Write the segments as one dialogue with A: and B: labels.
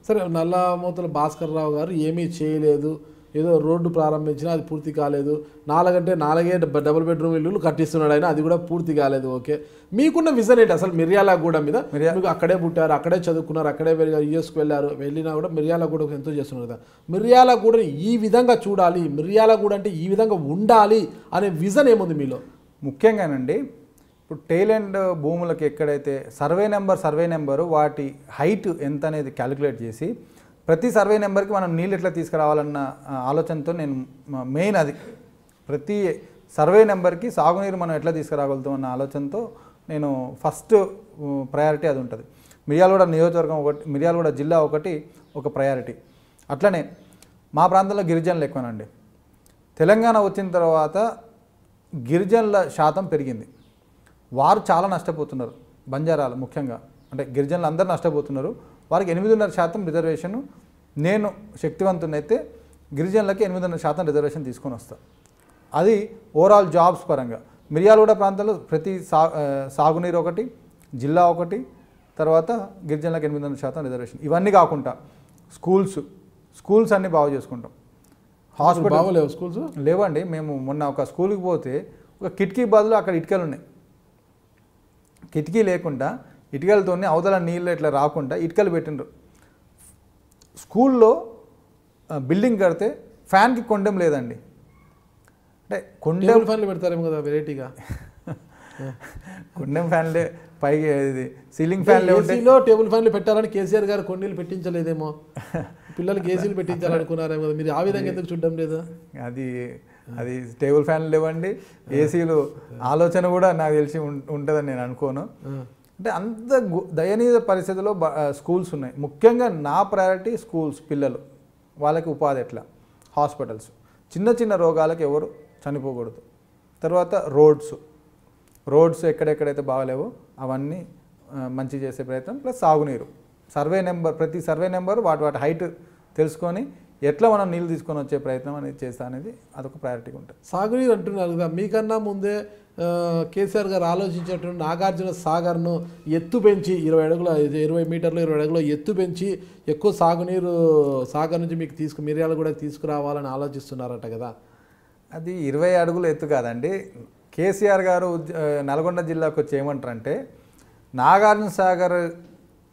A: సరే నల్లమోతుల భాస్కర్ రావు గారు ఏమీ చేయలేదు, ఏదో రోడ్డు ప్రారంభించినా అది పూర్తి కాలేదు, 4 డబుల్ బెడ్రూమ్ ఇల్లులు కట్టిస్తున్నాడు ఆయన, అది కూడా పూర్తి కాలేదు. ఓకే, మీకున్న విజన్ ఏంటి అసలు మిర్యాలగూడ మీద? మీకు అక్కడే పుట్టారు, అక్కడే చదువుకున్నారు, అక్కడే యూఎస్కి వెళ్ళినా కూడా మిర్యాలగూడకు ఎంతో చేస్తున్నారు కదా. మిర్యాలగూడని ఈ విధంగా చూడాలి, మిర్యాలగూడ అంటే ఈ విధంగా ఉండాలి అనే విజన్ ఏముంది మీలో?
B: ముఖ్యంగానండి, ఇప్పుడు టైలెండ్ భూములకు ఎక్కడైతే సర్వే నెంబరు వాటి హైట్ ఎంత అనేది క్యాలిక్యులేట్ చేసి ప్రతి సర్వే నెంబర్కి మనం నీళ్ళు ఎట్లా తీసుకురావాలన్న ఆలోచనతో నేను మెయిన్ అది ప్రతి సర్వే నెంబర్కి సాగునీరు మనం ఎట్లా తీసుకురాగలుగుతాం అన్న ఆలోచనతో నేను ఫస్ట్ ప్రయారిటీ అది ఉంటుంది. మిర్యాలగూడ నియోజకవర్గం ఒకటి, మిర్యాలగూడ జిల్లా ఒకటి ఒక ప్రయారిటీ. అట్లనే మా ప్రాంతంలో గిరిజనులు ఎక్కువనండి. తెలంగాణ వచ్చిన తర్వాత గిరిజనుల శాతం పెరిగింది. వారు చాలా నష్టపోతున్నారు. బంజారాలు ముఖ్యంగా, అంటే గిరిజనులు అందరూ నష్టపోతున్నారు. వారికి 8.5% రిజర్వేషను, నేను శక్తివంతునైతే గిరిజనులకి 8.5% రిజర్వేషన్ తీసుకొని వస్తాను. అది ఓవరాల్ జాబ్స్ పరంగా మిర్యాలగూడ ప్రాంతంలో ప్రతి సాగునీరు ఒకటి, జిల్లా ఒకటి, తర్వాత గిరిజనులకు 8.5% రిజర్వేషన్. ఇవన్నీ కాకుండా స్కూల్స్ అన్నీ బాగు చేసుకుంటాం.
A: హాస్పిటల్ బాగోలేవు, స్కూల్స్
B: లేవండి. మేము మొన్న ఒక స్కూల్కి పోతే ఒక కిటికీ బదులు అక్కడ ఇటుకలు ఉన్నాయి. కిటికీ లేకుండా ఇటుకలతో అవతల నీళ్ళు ఇట్లా రాకుండా ఇటుకలు పెట్టిండ్రు. స్కూల్లో బిల్డింగ్ కడితే ఫ్యాన్కి కొండెం లేదండి. అంటే
A: కొండెం ఫ్యాన్లు పెడతారేమో కదా వెరైటీగా.
B: కొండెం ఫ్యాన్లే పైకి ఇది సీలింగ్ ఫ్యాన్లే
A: ఏసీలో టేబుల్ ఫ్యాన్లు పెట్టాలని కేసీఆర్ గారు కొన్నిళ్ళు పెట్టించలేదేమో, పిల్లలకి ఏసీలు పెట్టించాలనుకున్నారేమో కదా, మీరు ఆ విధంగా ఎందుకు చూడడం లేదు?
B: అది టేబుల్ ఫ్యాన్లు లేవండి, ఏసీలు ఆలోచన కూడా నాకు తెలిసి ఉంటుందని నేను అనుకోను. అంటే అంత దయనీయ పరిస్థితిలో స్కూల్స్ ఉన్నాయి. ముఖ్యంగా నా ప్రయారిటీ స్కూల్స్, పిల్లలు, వాళ్ళకి ఉపాధి ఎట్లా, హాస్పిటల్స్, చిన్న రోగాలకు ఎవరు చనిపోకూడదు. తర్వాత రోడ్స్ ఎక్కడెక్కడైతే బాగలేవో అవన్నీ మంచి చేసే ప్రయత్నం, ప్లస్ సాగునీరు. ప్రతి సర్వే నెంబరు వాటి హైట్ తెలుసుకొని ఎట్లా మనం నీళ్ళు తీసుకొని వచ్చే ప్రయత్నం అనేది చేస్తా అనేది అదొక ప్రయారిటీగా ఉంటుంది.
A: సాగునీరు అంటున్నారు కదా, మీకన్నా ముందే కేసీఆర్ గారు ఆలోచించినటువంటి నాగార్జున సాగర్ను ఎత్తు పెంచి 20 మీటర్లు 20 అడుగులు ఎత్తు పెంచి ఎక్కువ సాగునీరు సాగర్ నుంచి మీకు మిర్యాలగూడ తీసుకురావాలని ఆలోచిస్తున్నారట కదా.
B: అది 20 అడుగులు ఎత్తు కాదండి. కేసీఆర్ గారు నల్గొండ జిల్లాకు వచ్చి ఏమంటారంటే నాగార్జున సాగర్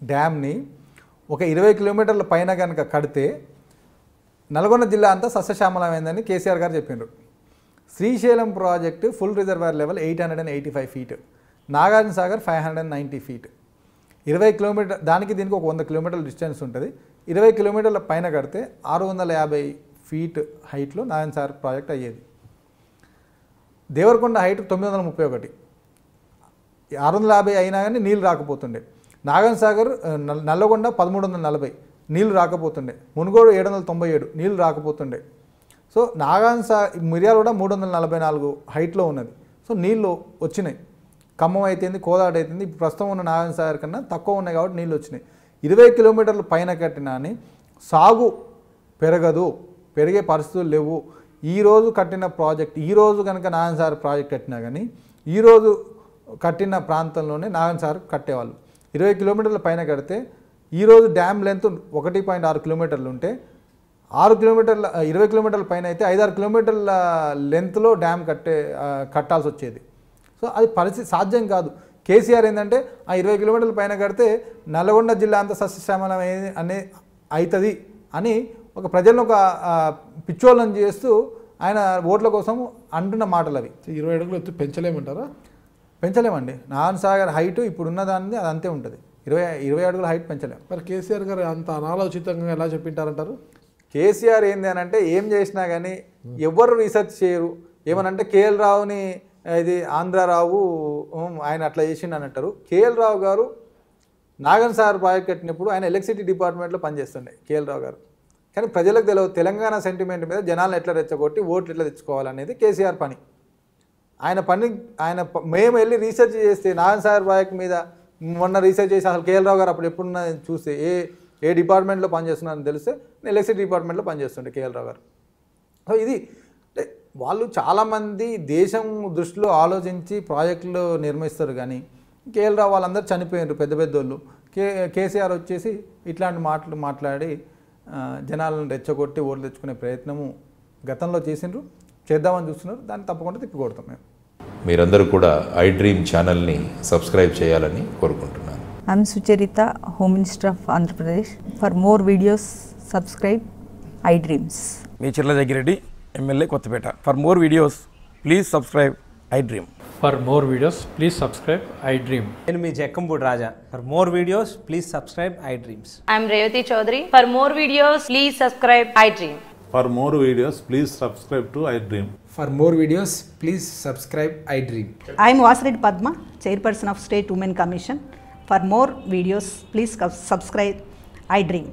B: డ్యామ్ని ఒక 20 కిలోమీటర్ల పైన కనుక కడితే నల్గొండ జిల్లా అంతా సస్యశ్యామలమైందని కేసీఆర్ గారు చెప్పిండ్రు. Srisailam project full reservoir level 885 feet, Nagarjuna Sagar 590 feet. 20 kilometre దానికి దీనికి ఒక 100 కిలోమీటర్ల డిస్టెన్స్ ఉంటుంది. 20 కిలోమీటర్ల పైన కడితే 650 ఫీట్ హైట్లో నాగార్జున సాగర్ ప్రాజెక్ట్ అయ్యేది. దేవరకొండ హైట్ 931, 650 అయినా కానీ నీళ్ళు రాకపోతుండే. నాగార్జున సాగర్ నల్లగొండ 1340, నీళ్ళు రాకపోతుండే. మునుగోడు 797, నీళ్ళు రాకపోతుండే. సో మిర్యాలగూడ 344 హైట్లో ఉన్నది. సో నీళ్ళు వచ్చినాయి. ఖమ్మం అయితేంది, కోదాడ అయితేంది, ఇప్పుడు ప్రస్తుతం ఉన్న నాగార్జున సాగర్ కన్నా తక్కువ ఉన్నాయి కాబట్టి నీళ్ళు వచ్చినాయి. 20 కిలోమీటర్ల పైన కట్టినా అని సాగు పెరిగే పరిస్థితులు లేవు. ఈరోజు కట్టిన ప్రాజెక్ట్, ఈరోజు కనుక నాగార్జున సాగర్ ప్రాజెక్ట్ కట్టినా కానీ ఈరోజు కట్టిన ప్రాంతంలోనే నాగార్జున సాగర్ కట్టేవాళ్ళు. 20 కిలోమీటర్ల పైన కడితే ఈరోజు డ్యామ్ లెంత్ 1.6 కిలోమీటర్లు ఉంటే 20 కిలోమీటర్ల పైన అయితే 5-6 కిలోమీటర్ల లెంత్లో డ్యామ్ కట్టాల్సి వచ్చేది. సో అది పరిస్థితి సాధ్యం కాదు. కేసీఆర్ ఏంటంటే ఆ 20 కిలోమీటర్ల పైన కడితే నల్గొండ జిల్లా అంతా సస్యశ్యామలం అవుతుంది అని ఒక ప్రజలను ఒక పిచ్చోళ్ళని చేస్తూ ఆయన ఓట్ల కోసం అంటున్న మాటలు అవి.
A: 20 అడుగులు ఎత్తు పెంచలేమంటారా?
B: పెంచలేమండి. నాగార్జున సాగర్ హైట్ ఇప్పుడున్న దాన్ని అది అంతే ఉంటుంది. 20 అడుగుల హైట్ పెంచలేము.
A: మరి కేసీఆర్ గారు అంత అనాలోచితంగా ఎలా చెప్పింటారంటారు?
B: కేసీఆర్ ఏంది అని అంటే ఏం చేసినా కానీ ఎవరు రీసెర్చ్ చేయరు. ఏమనంటే కేఎల్ రావుని ఇది ఆంధ్రారావు ఆయన అట్లా చేసిండు అని అంటారు. కేఎల్ రావు గారు నాగార్జున సాగర్ ప్రాజెక్ట్ కట్టినప్పుడు ఆయన ఎలక్ట్రిసిటీ డిపార్ట్మెంట్లో పనిచేస్తుండే కేఎల్ రావు గారు. కానీ ప్రజలకు తెలియదు తెలంగాణ సెంటిమెంట్ మీద జనాలను ఎట్లా రెచ్చగొట్టి ఓట్లు ఎట్లా తెచ్చుకోవాలనేది కేసీఆర్ పని. మేము వెళ్ళి రీసెర్చ్ చేస్తే నాగార్జున సాగర్ ప్రాజెక్ట్ మీద మొన్న రీసెర్చ్ చేసి అసలు కేఎల్ రావు గారు అప్పుడు ఎప్పుడున్నా చూస్తే ఏ డిపార్ట్మెంట్లో పనిచేస్తున్నారని తెలిస్తే నేను ఎలక్ట్రిసిటీ డిపార్ట్మెంట్లో పనిచేస్తుండే కేఎల్ రావు గారు. సో ఇది అంటే వాళ్ళు చాలామంది దేశం దృష్టిలో ఆలోచించి ప్రాజెక్టులు నిర్మిస్తారు. కానీ కేఎల్ రావు వాళ్ళందరూ చనిపోయినారు పెద్దోళ్ళు. కేసీఆర్ వచ్చేసి ఇట్లాంటి మాటలు మాట్లాడి జనాలను రెచ్చగొట్టి ఓట్లు తెచ్చుకునే ప్రయత్నము గతంలో చేసిండ్రు, చేద్దామని చూస్తున్నారు. దాన్ని తప్పకుండా తిప్పికొడతాం మేము.
C: మీరందరూ కూడా ఐ డ్రీమ్ ఛానల్ని సబ్స్క్రైబ్ చేయాలని కోరుకుంటున్నాను.
D: I'm Sucharita, home minister of Andhra Pradesh. For more videos subscribe I dreams.
E: మీ Chirla Jaggireddy, MLA Kothapeta. For more videos please subscribe I dream.
F: For more videos, please subscribe I Dream.
G: నేను మీ Jakkampudi Raja. For more videos please subscribe I dreams.
H: I'm Revati Chaudhary. For more videos, please subscribe I Dream.
I: For more videos, please subscribe to iDream.
J: For more videos, please subscribe iDream.
K: I am Vasireddy Padma, Chairperson of State Women Commission. For more videos, please subscribe iDream.